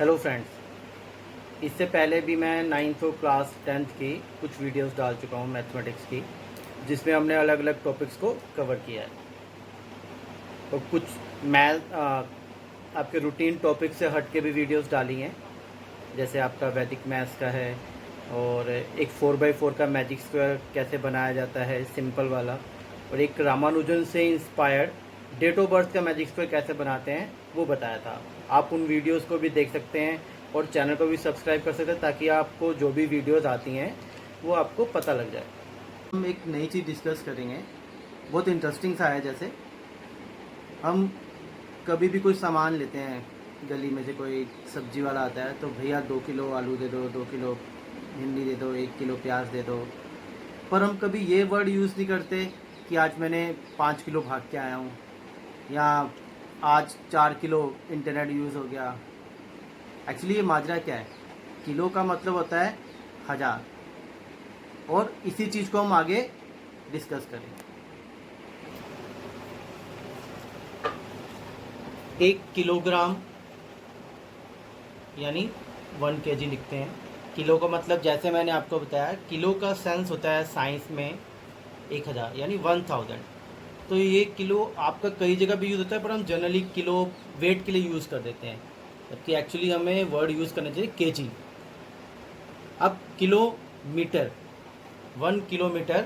Hello friends, इससे पहले भी मैं 9th और क्लास 10th की कुछ वीडियोस डाल चुका हूँ मैथमेटिक्स की, जिसमें हमने अलग अलग टॉपिक्स को कवर किया है। और कुछ मैथ आपके रूटीन टॉपिक से हट के भी वीडियोस डाली हैं, जैसे आपका वैदिक मैथ्स का है, और एक 4x4 का मैजिक स्क्वायर कैसे बनाया जाता है सिंपल वाला, और एक रामानुजन से इंस्पायर्ड डेट ऑफ बर्थ का मैजिक स्क्वायर कैसे बनाते हैं वो बताया था। आप उन वीडियोस को भी देख सकते हैं और चैनल को भी सब्सक्राइब कर सकते हैं, ताकि आपको जो भी वीडियोस आती हैं वो आपको पता लग जाए। हम एक नई चीज़ डिस्कस करेंगे, बहुत इंटरेस्टिंग सा है। जैसे हम कभी भी कोई सामान लेते हैं, गली में से कोई सब्जी वाला आता है तो भैया 2 किलो आलू दे दो, 2 किलो भिंडी दे दो, 1 किलो प्याज दे दो। पर हम कभी ये वर्ड यूज़ नहीं करते कि आज मैंने 5 किलो भाग के आया हूँ, या आज 4 किलो इंटरनेट यूज़ हो गया। एक्चुअली ये माजरा क्या है, किलो का मतलब होता है 1000, और इसी चीज़ को हम आगे डिस्कस करेंगे। 1 किलोग्राम यानी 1 kg लिखते हैं। किलो का मतलब जैसे मैंने आपको बताया, किलो का सेंस होता है साइंस में 1000 यानी 1000। तो ये किलो आपका कई जगह भी यूज़ होता है, पर हम जनरली किलो वेट के लिए यूज़ कर देते हैं, जबकि एक्चुअली हमें वर्ड यूज़ करना चाहिए केजी। अब kilometre, 1 kilometre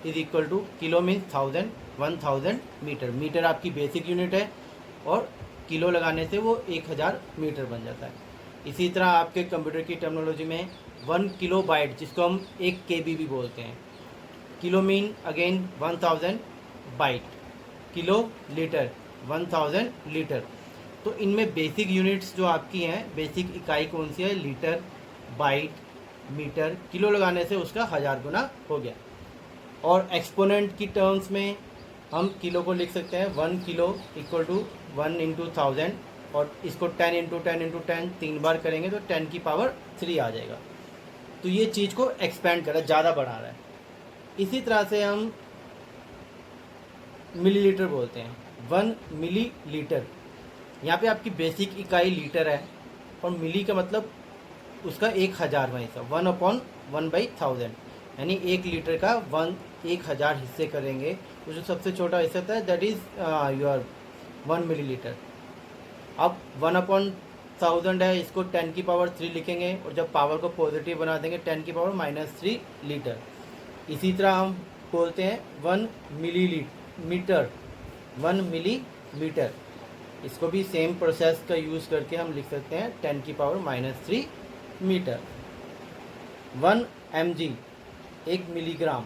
is equal to, kilo means 1000, 1000 metre. Metre आपकी बेसिक यूनिट है, और किलो लगाने से वो 1000 मीटर बन जाता है। इसी तरह आपके कंप्यूटर की टर्मिनोलॉजी में 1 किलो बाइट, जिसको हम 1 KB भी बोलते हैं। Kilo mean again 1000 byte. Kilo litre 1000 litre. तो इनमें बेसिक यूनिट्स जो आपकी हैं, बेसिक इकाई कौन सी है, लीटर, बाइट, मीटर। किलो लगाने से उसका 1000 गुना हो गया। और एक्सपोनेंट की टर्म्स में हम किलो को लिख सकते हैं 1 किलो इक्वल टू 1 इंटू 1000, और इसको 10 इंटू 10 इंटू 10 3 बार करेंगे तो 10 की पावर 3 आ जाएगा। तो ये चीज़ को एक्सपेंड कर रहा है, ज़्यादा बढ़ा रहा है। इसी तरह से हम मिलीलीटर बोलते हैं, 1 मिलीलीटर। यहाँ पे आपकी बेसिक इकाई लीटर है, और मिली का मतलब उसका 1000वां हिस्सा, 1/1/1000, यानी 1 लीटर का 1000 हिस्से करेंगे तो जो सबसे छोटा हिस्सा होता है दैट इज़ योर 1 मिलीलीटर। अब 1/1000 है, इसको 10 की पावर 3 लिखेंगे, और जब पावर को पॉजिटिव बना देंगे 10 की पावर -3 लीटर। इसी तरह हम बोलते हैं 1 मिलीमीटर, 1 मिलीमीटर। इसको भी सेम प्रोसेस का यूज़ करके हम लिख सकते हैं 10 की पावर -3 मीटर। 1 mg, 1 milligram.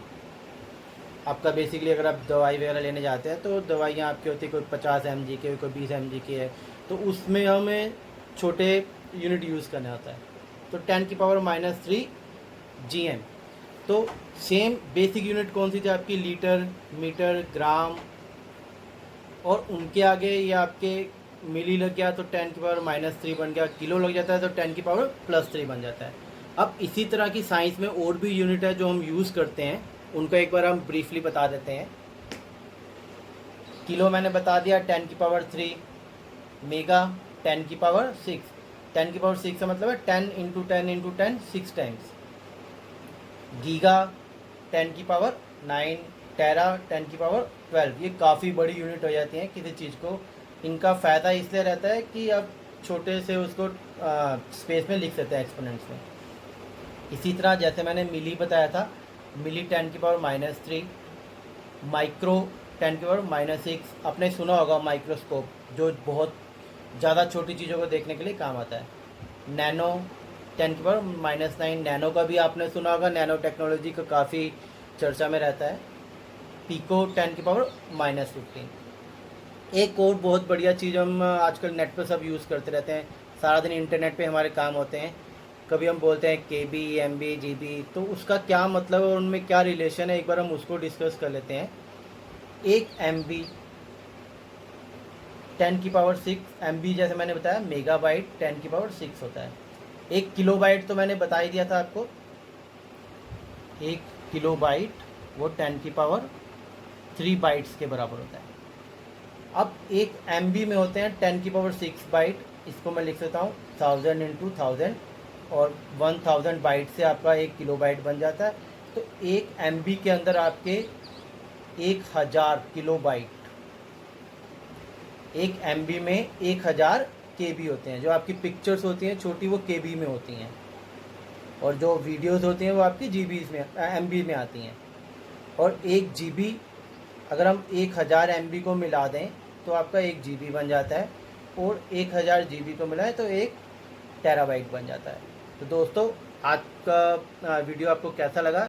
आपका बेसिकली अगर आप दवाई वगैरह लेने जाते हैं तो दवाइयाँ आपकी होती है, कोई 50 mg की, कोई 20 mg की है, तो उसमें हमें छोटे यूनिट यूज़ करना होता है। तो 10 की पावर -3 gm। तो सेम बेसिक यूनिट कौन सी थी आपकी, लीटर, मीटर, ग्राम, और उनके आगे ये आपके मिली लग गया तो 10 की पावर -3 बन गया। किलो लग जाता है तो 10 की पावर +3 बन जाता है। अब इसी तरह की साइंस में और भी यूनिट है जो हम यूज़ करते हैं, उनको एक बार हम ब्रीफली बता देते हैं। किलो मैंने बता दिया 10 की पावर 3, मेगा 10 की पावर 6, 10 की पावर 6 का मतलब है 10 इंटू 10 इंटू 10 6 टाइम्स। गीगा 10 की पावर 9, टेरा 10 की पावर 12। ये काफ़ी बड़ी यूनिट हो जाती हैं किसी चीज़ को। इनका फ़ायदा इसलिए रहता है कि आप छोटे से उसको स्पेस में लिख सकते हैं, एक्सपोनेंट्स में। इसी तरह जैसे मैंने मिली बताया था, मिली 10 की पावर -3, माइक्रो 10 की पावर -6। आपने सुना होगा माइक्रोस्कोप, जो बहुत ज़्यादा छोटी चीज़ों को देखने के लिए काम आता है। नैनो 10 की पावर -9, नैनो का भी आपने सुना होगा, नैनो टेक्नोलॉजी का काफ़ी चर्चा में रहता है। पिको 10 की पावर -15। एक और बहुत बढ़िया चीज़ हम आजकल नेट पर सब यूज़ करते रहते हैं, सारा दिन इंटरनेट पे हमारे काम होते हैं। कभी हम बोलते हैं KB, MB, GB, तो उसका क्या मतलब है और उनमें क्या रिलेशन है, एक बार हम उसको डिस्कस कर लेते हैं। 1 MB 10 की पावर 6, MB जैसे मैंने बताया मेगाबाइट 10 की पावर 6 होता है। 1 किलोबाइट तो मैंने बता ही दिया था आपको, 1 किलोबाइट वो 10 की पावर 3 बाइट्स के बराबर होता है। अब 1 MB में होते हैं 10 की पावर 6 बाइट, इसको मैं लिख सकता हूँ 1000 इंटू 1000 और 1000 बाइट से आपका 1 किलोबाइट बन जाता है। तो 1 MB के अंदर आपके 1000 किलोबाइट, 1 MB में 1000 KB होते हैं। जो आपकी पिक्चर्स होती हैं छोटी वो KB में होती हैं, और जो वीडियोस होती हैं वो आपकी GBs में MB में आती हैं। और 1 GB अगर हम 1000 MB को मिला दें तो आपका 1 GB बन जाता है, और 1000 GB को मिलाएं तो 1 टेराबाइट बन जाता है। तो दोस्तों आज का वीडियो आपको कैसा लगा?